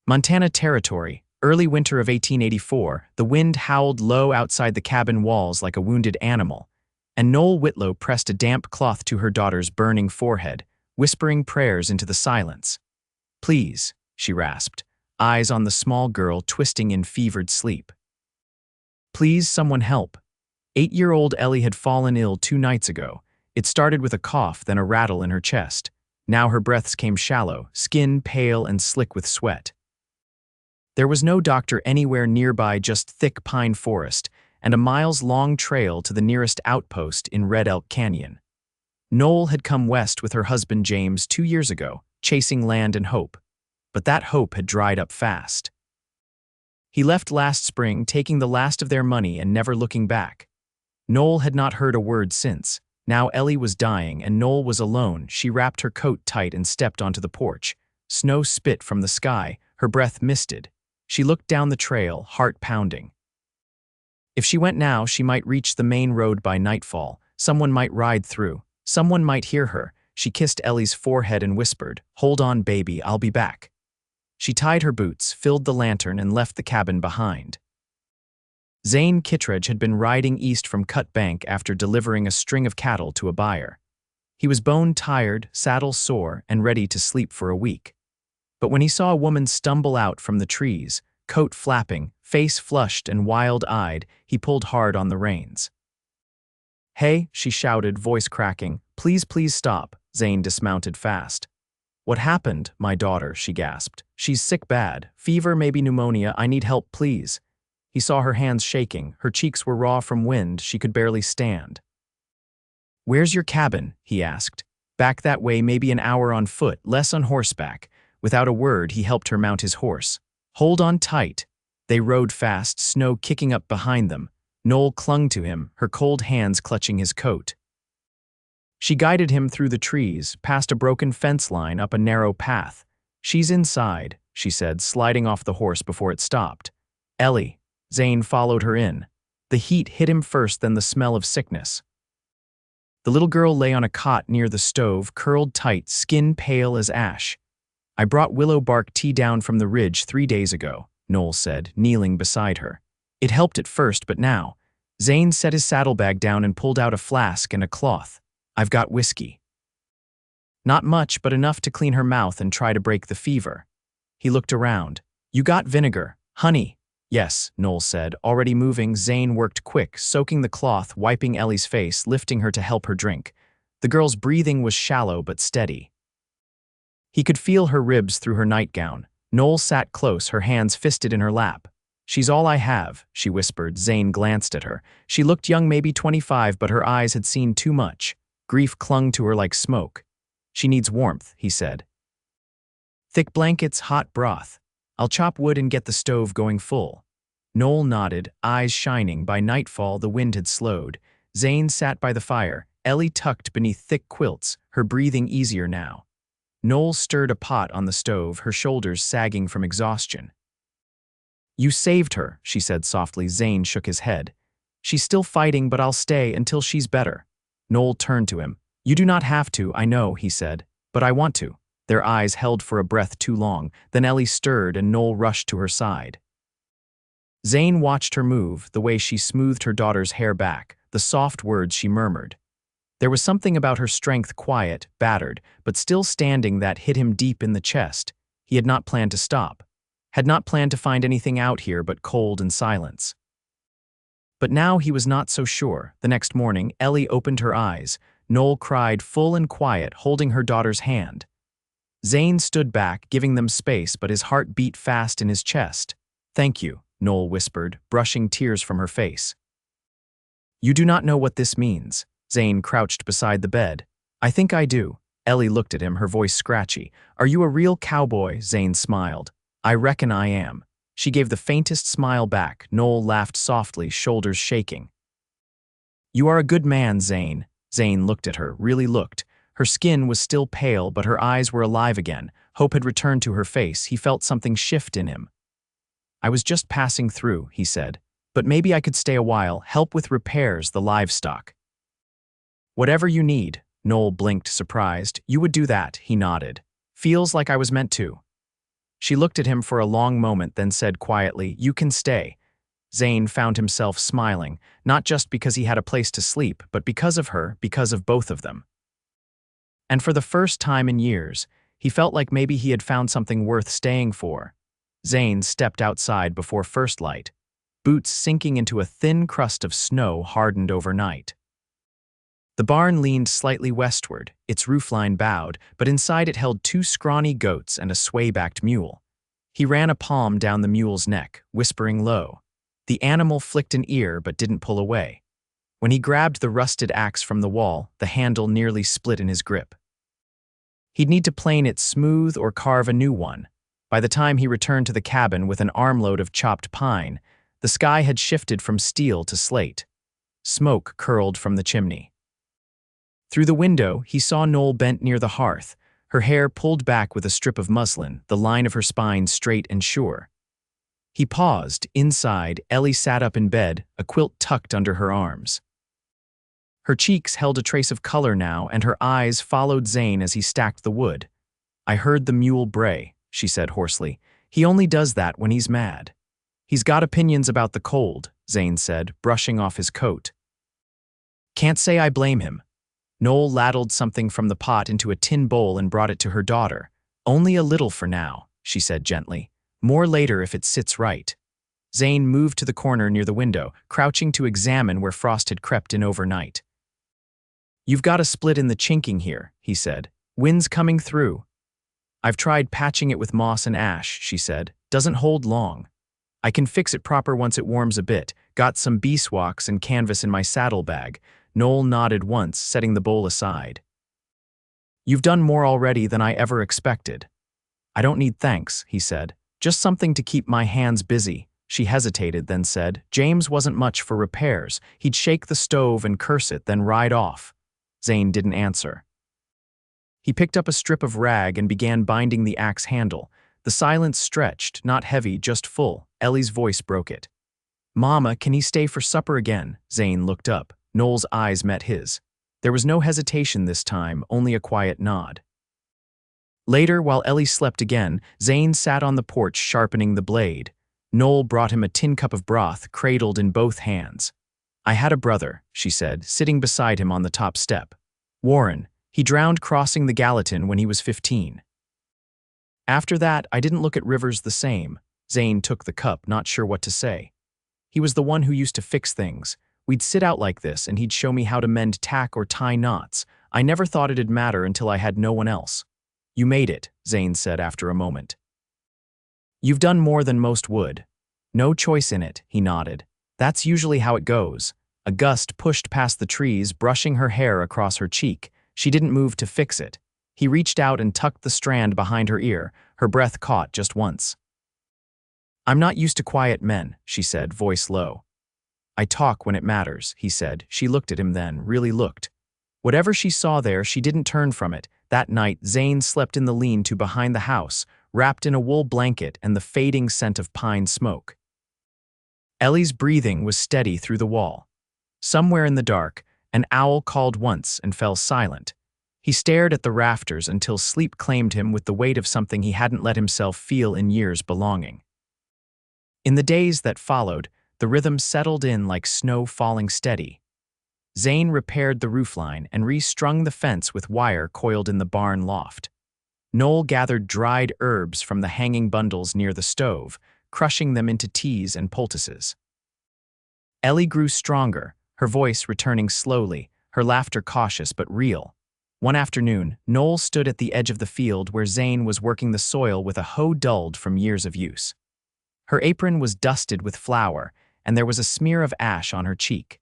Montana Territory, early winter of 1884, the wind howled low outside the cabin walls like a wounded animal, and Noelle Whitlow pressed a damp cloth to her daughter's burning forehead, whispering prayers into the silence. "Please," she rasped, eyes on the small girl twisting in fevered sleep. "Please, someone help." 8-year-old Ellie had fallen ill 2 nights ago. It started with a cough, then a rattle in her chest. Now her breaths came shallow, skin pale and slick with sweat. There was no doctor anywhere nearby, just thick pine forest and a miles-long trail to the nearest outpost in Red Elk Canyon. Noelle had come west with her husband James 2 years ago, chasing land and hope. But that hope had dried up fast. He left last spring, taking the last of their money and never looking back. Noelle had not heard a word since. Now Ellie was dying and Noelle was alone. She wrapped her coat tight and stepped onto the porch. Snow spit from the sky, her breath misted. She looked down the trail, heart pounding. If she went now, she might reach the main road by nightfall. Someone might ride through. Someone might hear her. She kissed Ellie's forehead and whispered, "Hold on, baby, I'll be back." She tied her boots, filled the lantern, and left the cabin behind. Zane Kittredge had been riding east from Cut Bank after delivering a string of cattle to a buyer. He was bone-tired, saddle-sore, and ready to sleep for a week. But when he saw a woman stumble out from the trees, coat flapping, face flushed and wild-eyed, he pulled hard on the reins. "Hey," she shouted, voice cracking. "Please, please stop." Zane dismounted fast. "What happened, my daughter?" she gasped. "She's sick bad. Fever, maybe pneumonia. I need help, please." He saw her hands shaking. Her cheeks were raw from wind. She could barely stand. "Where's your cabin?" he asked. "Back that way, maybe an hour on foot, less on horseback." Without a word, he helped her mount his horse. "Hold on tight." They rode fast, snow kicking up behind them. Noelle clung to him, her cold hands clutching his coat. She guided him through the trees, past a broken fence line, up a narrow path. "She's inside," she said, sliding off the horse before it stopped. "Ellie." Zane followed her in. The heat hit him first, then the smell of sickness. The little girl lay on a cot near the stove, curled tight, skin pale as ash. "I brought willow bark tea down from the ridge 3 days ago," Noelle said, kneeling beside her. "It helped at first, but now." Zane set his saddlebag down and pulled out a flask and a cloth. "I've got whiskey." Not much, but enough to clean her mouth and try to break the fever. He looked around. "You got vinegar, honey?" "Yes," Noelle said, already moving. Zane worked quick, soaking the cloth, wiping Ellie's face, lifting her to help her drink. The girl's breathing was shallow but steady. He could feel her ribs through her nightgown. Noelle sat close, her hands fisted in her lap. "She's all I have," she whispered. Zane glanced at her. She looked young, maybe 25, but her eyes had seen too much. Grief clung to her like smoke. "She needs warmth," he said. "Thick blankets, hot broth. I'll chop wood and get the stove going full." Noelle nodded, eyes shining. By nightfall, the wind had slowed. Zane sat by the fire, Ellie tucked beneath thick quilts, her breathing easier now. Noelle stirred a pot on the stove, her shoulders sagging from exhaustion. "You saved her," she said softly. Zane shook his head. "She's still fighting, but I'll stay until she's better." Noelle turned to him. "You do not have to, I know," he said, "but I want to." Their eyes held for a breath too long. Then Ellie stirred and Noelle rushed to her side. Zane watched her move, the way she smoothed her daughter's hair back, the soft words she murmured. There was something about her strength, quiet, battered, but still standing, that hit him deep in the chest. He had not planned to stop. Had not planned to find anything out here but cold and silence. But now he was not so sure. The next morning, Ellie opened her eyes. Noelle cried, full and quiet, holding her daughter's hand. Zane stood back, giving them space, but his heart beat fast in his chest. "Thank you," Noelle whispered, brushing tears from her face. "You do not know what this means." Zane crouched beside the bed. "I think I do." Ellie looked at him, her voice scratchy. "Are you a real cowboy?" Zane smiled. "I reckon I am." She gave the faintest smile back. Noelle laughed softly, shoulders shaking. "You are a good man, Zane." Zane looked at her, really looked. Her skin was still pale, but her eyes were alive again. Hope had returned to her face. He felt something shift in him. "I was just passing through," he said. "But maybe I could stay a while, help with repairs, the livestock." "Whatever you need." Noelle blinked, surprised. "You would do that," he nodded. "Feels like I was meant to." She looked at him for a long moment, then said quietly, "You can stay." Zane found himself smiling, not just because he had a place to sleep, but because of her, because of both of them. And for the first time in years, he felt like maybe he had found something worth staying for. Zane stepped outside before first light, boots sinking into a thin crust of snow hardened overnight. The barn leaned slightly westward, its roofline bowed, but inside it held two scrawny goats and a sway-backed mule. He ran a palm down the mule's neck, whispering low. The animal flicked an ear but didn't pull away. When he grabbed the rusted axe from the wall, the handle nearly split in his grip. He'd need to plane it smooth or carve a new one. By the time he returned to the cabin with an armload of chopped pine, the sky had shifted from steel to slate. Smoke curled from the chimney. Through the window, he saw Noelle bent near the hearth, her hair pulled back with a strip of muslin, the line of her spine straight and sure. He paused. Inside, Ellie sat up in bed, a quilt tucked under her arms. Her cheeks held a trace of color now, and her eyes followed Zane as he stacked the wood. "I heard the mule bray," she said hoarsely. "He only does that when he's mad." "He's got opinions about the cold," Zane said, brushing off his coat. "Can't say I blame him." Noelle ladled something from the pot into a tin bowl and brought it to her daughter. "Only a little for now," she said gently. "More later if it sits right." Zane moved to the corner near the window, crouching to examine where frost had crept in overnight. "You've got a split in the chinking here," he said. "Wind's coming through." "I've tried patching it with moss and ash," she said. "Doesn't hold long. I can fix it proper once it warms a bit. Got some beeswax and canvas in my saddlebag." Noelle nodded once, setting the bowl aside. "You've done more already than I ever expected." "I don't need thanks," he said. "Just something to keep my hands busy." She hesitated, then said, "James wasn't much for repairs. He'd shake the stove and curse it, then ride off." Zane didn't answer. He picked up a strip of rag and began binding the axe handle. The silence stretched, not heavy, just full. Ellie's voice broke it. "Mama, can he stay for supper again?" Zane looked up. Noel's eyes met his. There was no hesitation this time, only a quiet nod. Later, while Ellie slept again, Zane sat on the porch sharpening the blade. Noelle brought him a tin cup of broth, cradled in both hands. "I had a brother," she said, sitting beside him on the top step. "Warren. He drowned crossing the Gallatin when he was 15. After that, I didn't look at rivers the same." Zane took the cup, not sure what to say. "He was the one who used to fix things. We'd sit out like this, and he'd show me how to mend tack or tie knots. I never thought it'd matter until I had no one else." "You made it," Zane said after a moment. "You've done more than most would." "No choice in it," he nodded. "That's usually how it goes." A gust pushed past the trees, brushing her hair across her cheek. She didn't move to fix it. He reached out and tucked the strand behind her ear. Her breath caught just once. "I'm not used to quiet men," she said, voice low. "I talk when it matters," he said. She looked at him then, really looked. Whatever she saw there, she didn't turn from it. That night, Zane slept in the lean-to behind the house, wrapped in a wool blanket and the fading scent of pine smoke. Ellie's breathing was steady through the wall. Somewhere in the dark, an owl called once and fell silent. He stared at the rafters until sleep claimed him with the weight of something he hadn't let himself feel in years belonging. In the days that followed, the rhythm settled in like snow falling steady. Zane repaired the roofline and restrung the fence with wire coiled in the barn loft. Noelle gathered dried herbs from the hanging bundles near the stove, crushing them into teas and poultices. Ellie grew stronger, her voice returning slowly, her laughter cautious but real. One afternoon, Noelle stood at the edge of the field where Zane was working the soil with a hoe dulled from years of use. Her apron was dusted with flour, and there was a smear of ash on her cheek.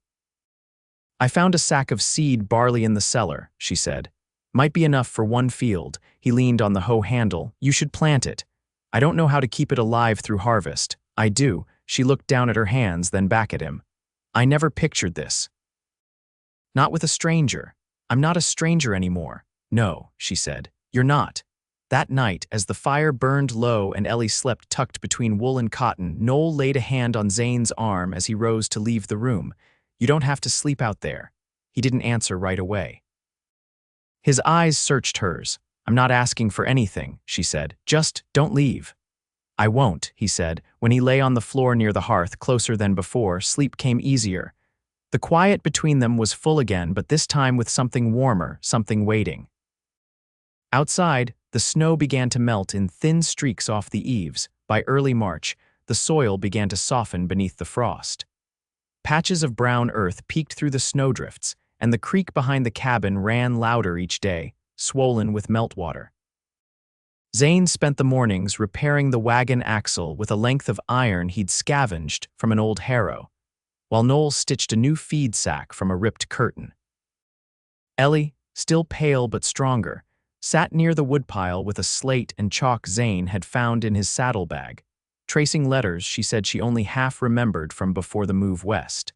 "I found a sack of seed barley in the cellar," she said. "Might be enough for one field." He leaned on the hoe handle. "You should plant it. I don't know how to keep it alive through harvest." "I do." She looked down at her hands, then back at him. "I never pictured this. Not with a stranger. I'm not a stranger anymore." "No," she said. "You're not." That night, as the fire burned low and Ellie slept tucked between wool and cotton, Noelle laid a hand on Zane's arm as he rose to leave the room. "You don't have to sleep out there." He didn't answer right away. His eyes searched hers. "I'm not asking for anything," she said. "Just don't leave." I won't, he said. When he lay on the floor near the hearth, closer than before, sleep came easier. The quiet between them was full again, but this time with something warmer, something waiting. Outside, the snow began to melt in thin streaks off the eaves. By early March, the soil began to soften beneath the frost. Patches of brown earth peeked through the snowdrifts, and the creek behind the cabin ran louder each day, swollen with meltwater. Zane spent the mornings repairing the wagon axle with a length of iron he'd scavenged from an old harrow, while Noel stitched a new feed sack from a ripped curtain. Ellie, still pale but stronger, sat near the woodpile with a slate and chalk Zane had found in his saddlebag, tracing letters she said she only half remembered from before the move west.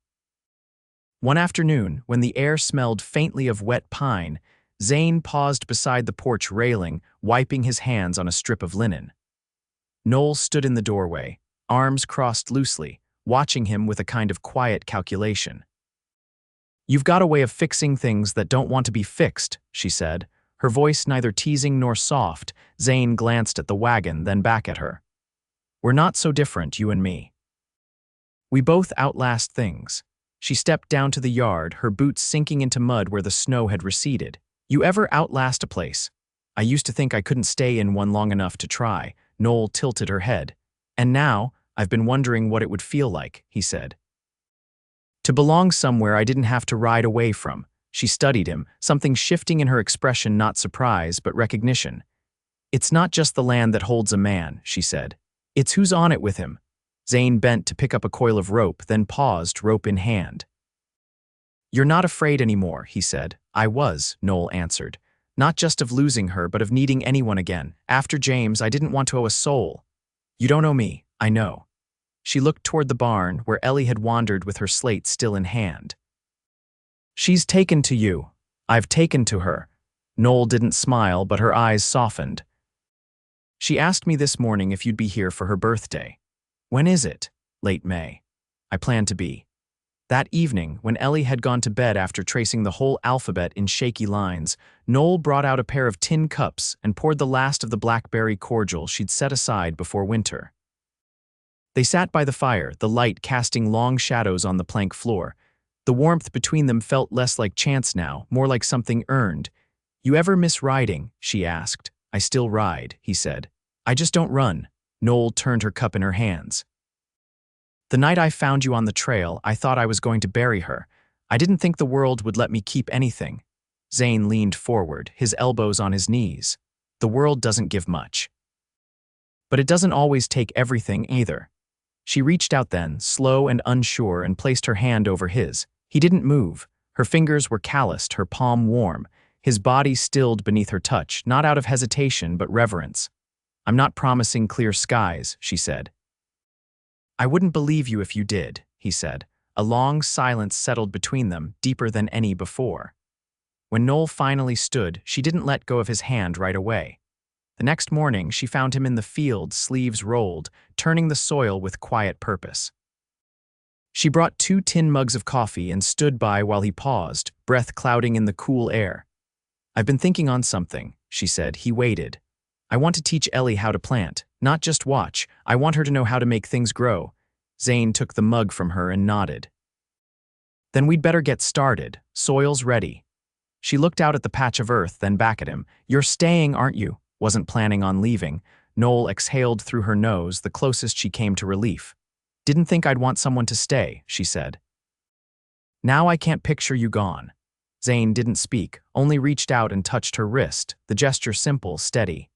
One afternoon, when the air smelled faintly of wet pine, Zane paused beside the porch railing, wiping his hands on a strip of linen. Noel stood in the doorway, arms crossed loosely, watching him with a kind of quiet calculation. "You've got a way of fixing things that don't want to be fixed," she said, her voice neither teasing nor soft. Zane glanced at the wagon, then back at her. "We're not so different, you and me. We both outlast things." She stepped down to the yard, her boots sinking into mud where the snow had receded. "You ever outlast a place?" "I used to think I couldn't stay in one long enough to try." Noel tilted her head. "And now, I've been wondering what it would feel like," he said. "To belong somewhere I didn't have to ride away from." She studied him, something shifting in her expression, not surprise, but recognition. "It's not just the land that holds a man," she said. "It's who's on it with him." Zane bent to pick up a coil of rope, then paused, rope in hand. "You're not afraid anymore," he said. "I was," Noel answered. "Not just of losing her, but of needing anyone again. After James, I didn't want to owe a soul. You don't owe me, I know." She looked toward the barn, where Ellie had wandered with her slate still in hand. "She's taken to you. I've taken to her." Noel didn't smile, but her eyes softened. "She asked me this morning if you'd be here for her birthday." "When is it?" "Late May. I plan to be." That evening, when Ellie had gone to bed after tracing the whole alphabet in shaky lines, Noel brought out a pair of tin cups and poured the last of the blackberry cordial she'd set aside before winter. They sat by the fire, the light casting long shadows on the plank floor. The warmth between them felt less like chance now, more like something earned. "You ever miss riding?" she asked. "I still ride," he said. "I just don't run." Noel turned her cup in her hands. "The night I found you on the trail, I thought I was going to bury her. I didn't think the world would let me keep anything." Zane leaned forward, his elbows on his knees. "The world doesn't give much. But it doesn't always take everything either." She reached out then, slow and unsure, and placed her hand over his. He didn't move. Her fingers were calloused, her palm warm, his body stilled beneath her touch, not out of hesitation but reverence. "I'm not promising clear skies," she said. "I wouldn't believe you if you did," he said. A long silence settled between them, deeper than any before. When Noel finally stood, she didn't let go of his hand right away. The next morning, she found him in the field, sleeves rolled, turning the soil with quiet purpose. She brought 2 tin mugs of coffee and stood by while he paused, breath clouding in the cool air. "I've been thinking on something," she said. He waited. "I want to teach Ellie how to plant, not just watch. I want her to know how to make things grow." Zane took the mug from her and nodded. "Then we'd better get started. Soil's ready." She looked out at the patch of earth, then back at him. "You're staying, aren't you?" "Wasn't planning on leaving." Noel exhaled through her nose, the closest she came to relief. "Didn't think I'd want someone to stay," she said. "Now I can't picture you gone." Zane didn't speak, only reached out and touched her wrist, the gesture simple, steady.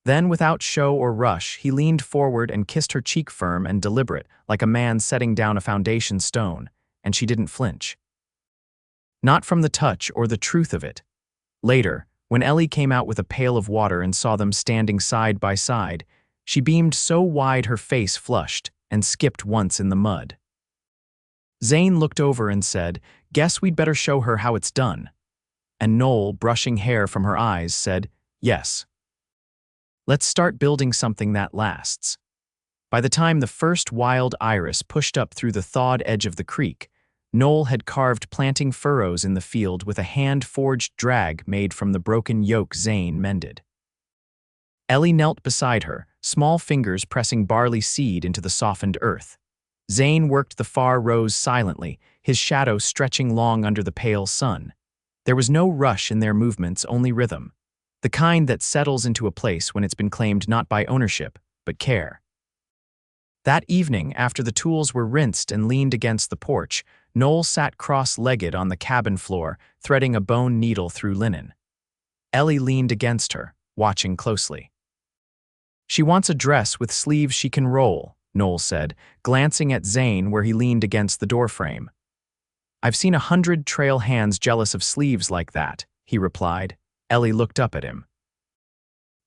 Then, without show or rush, he leaned forward and kissed her cheek, firm and deliberate, like a man setting down a foundation stone, and she didn't flinch. Not from the touch or the truth of it. Later, when Ellie came out with a pail of water and saw them standing side by side, she beamed so wide her face flushed and skipped once in the mud. Zane looked over and said, "Guess we'd better show her how it's done." And Noel, brushing hair from her eyes, said, "Yes. Let's start building something that lasts." By the time the first wild iris pushed up through the thawed edge of the creek, Noel had carved planting furrows in the field with a hand-forged drag made from the broken yoke Zane mended. Ellie knelt beside her, small fingers pressing barley seed into the softened earth. Zane worked the far rows silently, his shadow stretching long under the pale sun. There was no rush in their movements, only rhythm. The kind that settles into a place when it's been claimed not by ownership, but care. That evening, after the tools were rinsed and leaned against the porch, Noelle sat cross-legged on the cabin floor, threading a bone needle through linen. Ellie leaned against her, watching closely. "She wants a dress with sleeves she can roll," Noelle said, glancing at Zane where he leaned against the doorframe. "I've seen 100 trail hands jealous of sleeves like that," he replied. Ellie looked up at him.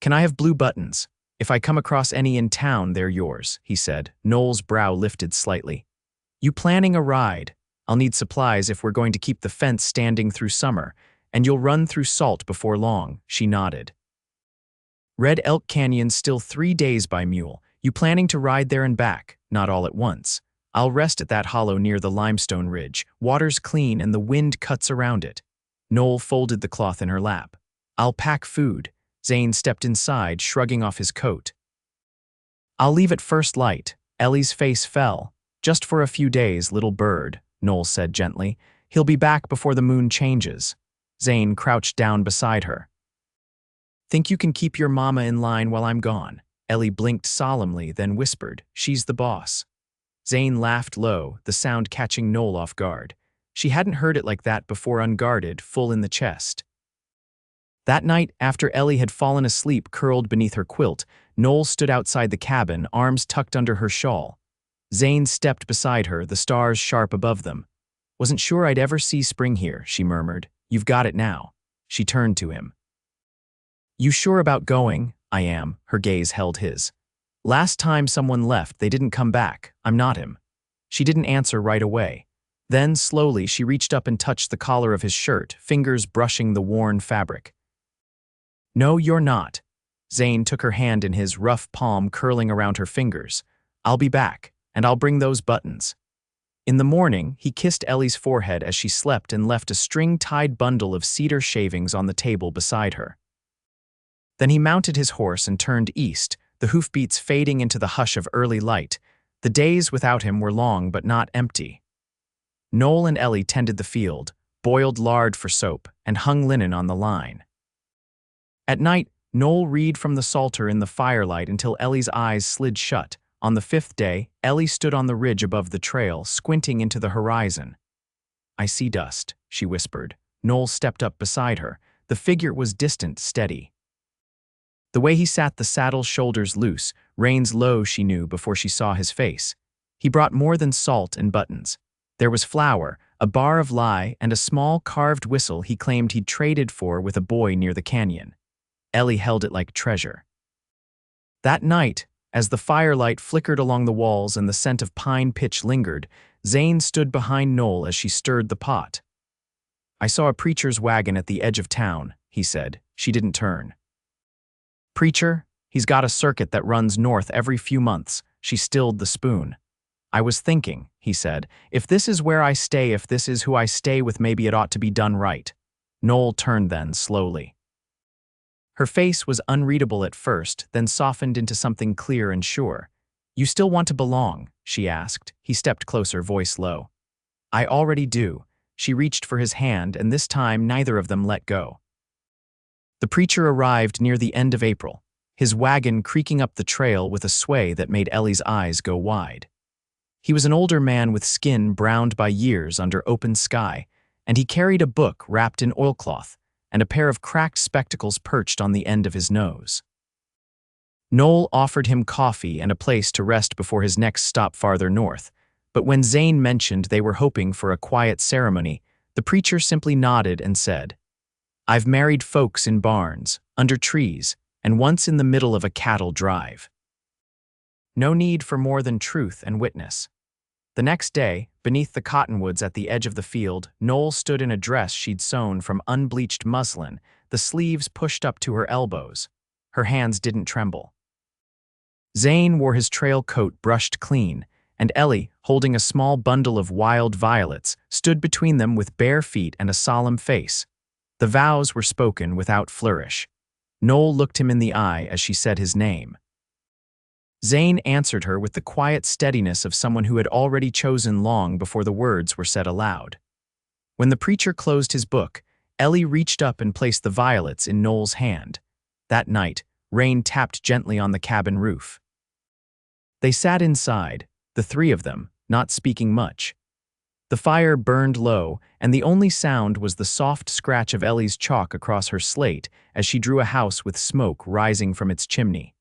"Can I have blue buttons? If I come across any in town, they're yours," he said. Noelle's brow lifted slightly. "You planning a ride? I'll need supplies if we're going to keep the fence standing through summer, and you'll run through salt before long," she nodded. "Red Elk Canyon's still 3 days by mule. You planning to ride there and back? Not all at once. I'll rest at that hollow near the limestone ridge. Water's clean and the wind cuts around it." Noelle folded the cloth in her lap. "I'll pack food." Zane stepped inside, shrugging off his coat. "I'll leave at first light." Ellie's face fell. "Just for a few days, little bird," Noelle said gently. "He'll be back before the moon changes." Zane crouched down beside her. "Think you can keep your mama in line while I'm gone?" Ellie blinked solemnly, then whispered, "She's the boss." Zane laughed low, the sound catching Noelle off guard. She hadn't heard it like that before, unguarded, full in the chest. That night, after Ellie had fallen asleep curled beneath her quilt, Noelle stood outside the cabin, arms tucked under her shawl. Zane stepped beside her, the stars sharp above them. "Wasn't sure I'd ever see spring here," she murmured. "You've got it now." She turned to him. "You sure about going?" "I am." Her gaze held his. "Last time someone left, they didn't come back. I'm not him." She didn't answer right away. Then, slowly, she reached up and touched the collar of his shirt, fingers brushing the worn fabric. "No, you're not." Zane took her hand in his, rough palm curling around her fingers. "I'll be back, and I'll bring those buttons." In the morning, he kissed Ellie's forehead as she slept and left a string-tied bundle of cedar shavings on the table beside her. Then he mounted his horse and turned east, the hoofbeats fading into the hush of early light. The days without him were long but not empty. Noelle and Ellie tended the field, boiled lard for soap, and hung linen on the line. At night, Noelle read from the psalter in the firelight until Ellie's eyes slid shut. On the 5th day, Ellie stood on the ridge above the trail, squinting into the horizon. "I see dust," she whispered. Noelle stepped up beside her. The figure was distant, steady. The way he sat, the saddle shoulders loose, reins low, she knew before she saw his face. He brought more than salt and buttons. There was flour, a bar of lye, and a small carved whistle he claimed he'd traded for with a boy near the canyon. Ellie held it like treasure. That night, as the firelight flickered along the walls and the scent of pine pitch lingered, Zane stood behind Noelle as she stirred the pot. "I saw a preacher's wagon at the edge of town," he said. She didn't turn. "Preacher? He's got a circuit that runs north every few months." She stilled the spoon. "I was thinking," he said, "if this is where I stay, if this is who I stay with, maybe it ought to be done right." Noelle turned then, slowly. Her face was unreadable at first, then softened into something clear and sure. "You still want to belong?" she asked. He stepped closer, voice low. "I already do." She reached for his hand, and this time neither of them let go. The preacher arrived near the end of April, his wagon creaking up the trail with a sway that made Ellie's eyes go wide. He was an older man with skin browned by years under open sky, and he carried a book wrapped in oilcloth and a pair of cracked spectacles perched on the end of his nose. Noelle offered him coffee and a place to rest before his next stop farther north, but when Zane mentioned they were hoping for a quiet ceremony, the preacher simply nodded and said, "I've married folks in barns, under trees, and once in the middle of a cattle drive. No need for more than truth and witness." The next day, beneath the cottonwoods at the edge of the field, Noelle stood in a dress she'd sewn from unbleached muslin, the sleeves pushed up to her elbows. Her hands didn't tremble. Zane wore his trail coat brushed clean, and Ellie, holding a small bundle of wild violets, stood between them with bare feet and a solemn face. The vows were spoken without flourish. Noelle looked him in the eye as she said his name. Zane answered her with the quiet steadiness of someone who had already chosen long before the words were said aloud. When the preacher closed his book, Ellie reached up and placed the violets in Noel's hand. That night, rain tapped gently on the cabin roof. They sat inside, the three of them, not speaking much. The fire burned low, and the only sound was the soft scratch of Ellie's chalk across her slate as she drew a house with smoke rising from its chimney.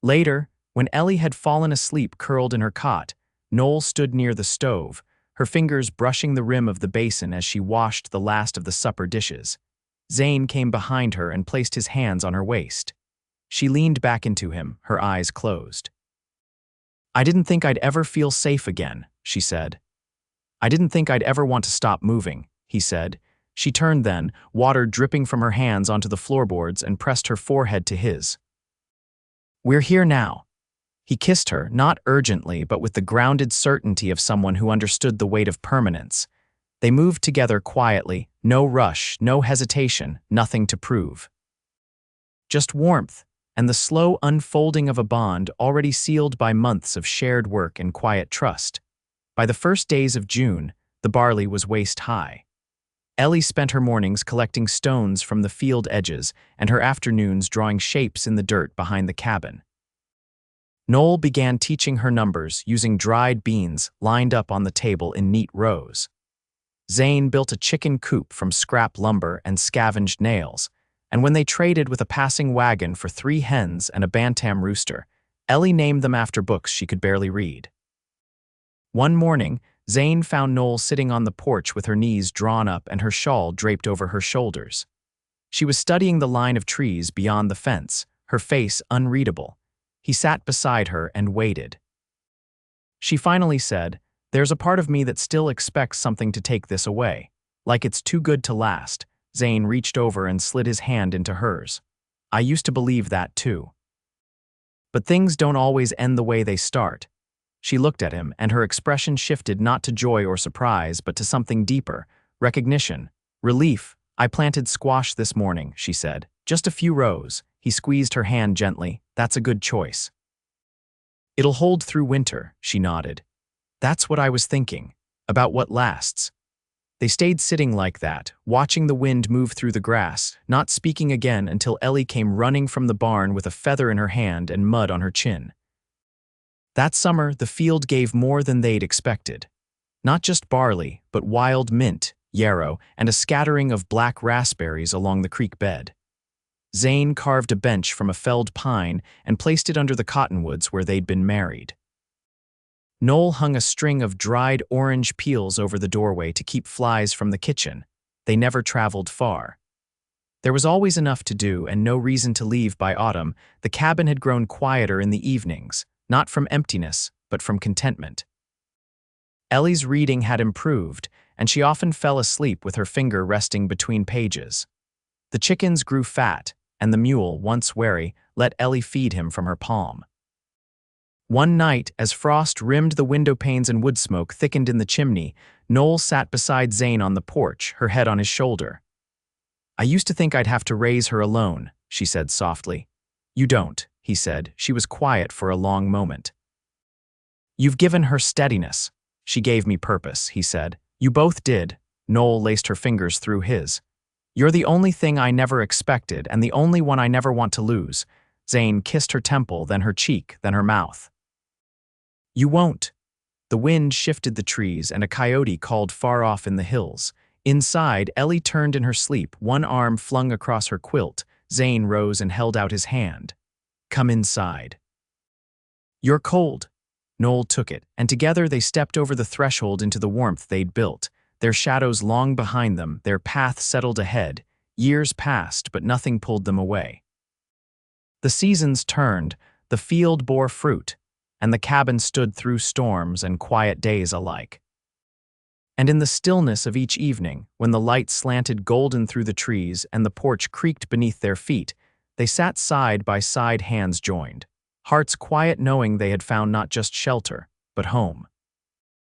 Later, when Ellie had fallen asleep curled in her cot, Noelle stood near the stove, her fingers brushing the rim of the basin as she washed the last of the supper dishes. Zane came behind her and placed his hands on her waist. She leaned back into him, her eyes closed. "I didn't think I'd ever feel safe again," she said. "I didn't think I'd ever want to stop moving," he said. She turned then, water dripping from her hands onto the floorboards, and pressed her forehead to his. "We're here now." He kissed her, not urgently, but with the grounded certainty of someone who understood the weight of permanence. They moved together quietly, no rush, no hesitation, nothing to prove. Just warmth, and the slow unfolding of a bond already sealed by months of shared work and quiet trust. By the first days of June, the barley was waist-high. Ellie spent her mornings collecting stones from the field edges and her afternoons drawing shapes in the dirt behind the cabin. Noelle began teaching her numbers using dried beans lined up on the table in neat rows. Zane built a chicken coop from scrap lumber and scavenged nails, and when they traded with a passing wagon for 3 hens and a bantam rooster, Ellie named them after books she could barely read. One morning, Zane found Noelle sitting on the porch with her knees drawn up and her shawl draped over her shoulders. She was studying the line of trees beyond the fence, her face unreadable. He sat beside her and waited. She finally said, "There's a part of me that still expects something to take this away. Like it's too good to last." Zane reached over and slid his hand into hers. "I used to believe that too. But things don't always end the way they start." She looked at him, and her expression shifted not to joy or surprise, but to something deeper, recognition, relief. "I planted squash this morning," she said. "Just a few rows." He squeezed her hand gently. "That's a good choice." "It'll hold through winter," she nodded. "That's what I was thinking, about what lasts." They stayed sitting like that, watching the wind move through the grass, not speaking again until Ellie came running from the barn with a feather in her hand and mud on her chin. That summer, the field gave more than they'd expected. Not just barley, but wild mint, yarrow, and a scattering of black raspberries along the creek bed. Zane carved a bench from a felled pine and placed it under the cottonwoods where they'd been married. Noelle hung a string of dried orange peels over the doorway to keep flies from the kitchen. They never traveled far. There was always enough to do and no reason to leave by autumn. The cabin had grown quieter in the evenings, not from emptiness, but from contentment. Ellie's reading had improved, and she often fell asleep with her finger resting between pages. The chickens grew fat, and the mule, once wary, let Ellie feed him from her palm. One night, as frost rimmed the window panes and wood smoke thickened in the chimney, Noelle sat beside Zane on the porch, her head on his shoulder. "I used to think I'd have to raise her alone," she said softly. "You don't," he said. She was quiet for a long moment. "You've given her steadiness." "She gave me purpose," he said. "You both did." Noelle laced her fingers through his. "You're the only thing I never expected and the only one I never want to lose." Zane kissed her temple, then her cheek, then her mouth. "You won't." The wind shifted the trees and a coyote called far off in the hills. Inside, Ellie turned in her sleep, one arm flung across her quilt. Zane rose and held out his hand. "Come inside." "You're cold." Noelle took it, and together they stepped over the threshold into the warmth they'd built. Their shadows long behind them, their path settled ahead. Years passed, but nothing pulled them away. The seasons turned, the field bore fruit, and the cabin stood through storms and quiet days alike. And in the stillness of each evening, when the light slanted golden through the trees and the porch creaked beneath their feet, they sat side by side, hands joined, hearts quiet knowing they had found not just shelter, but home.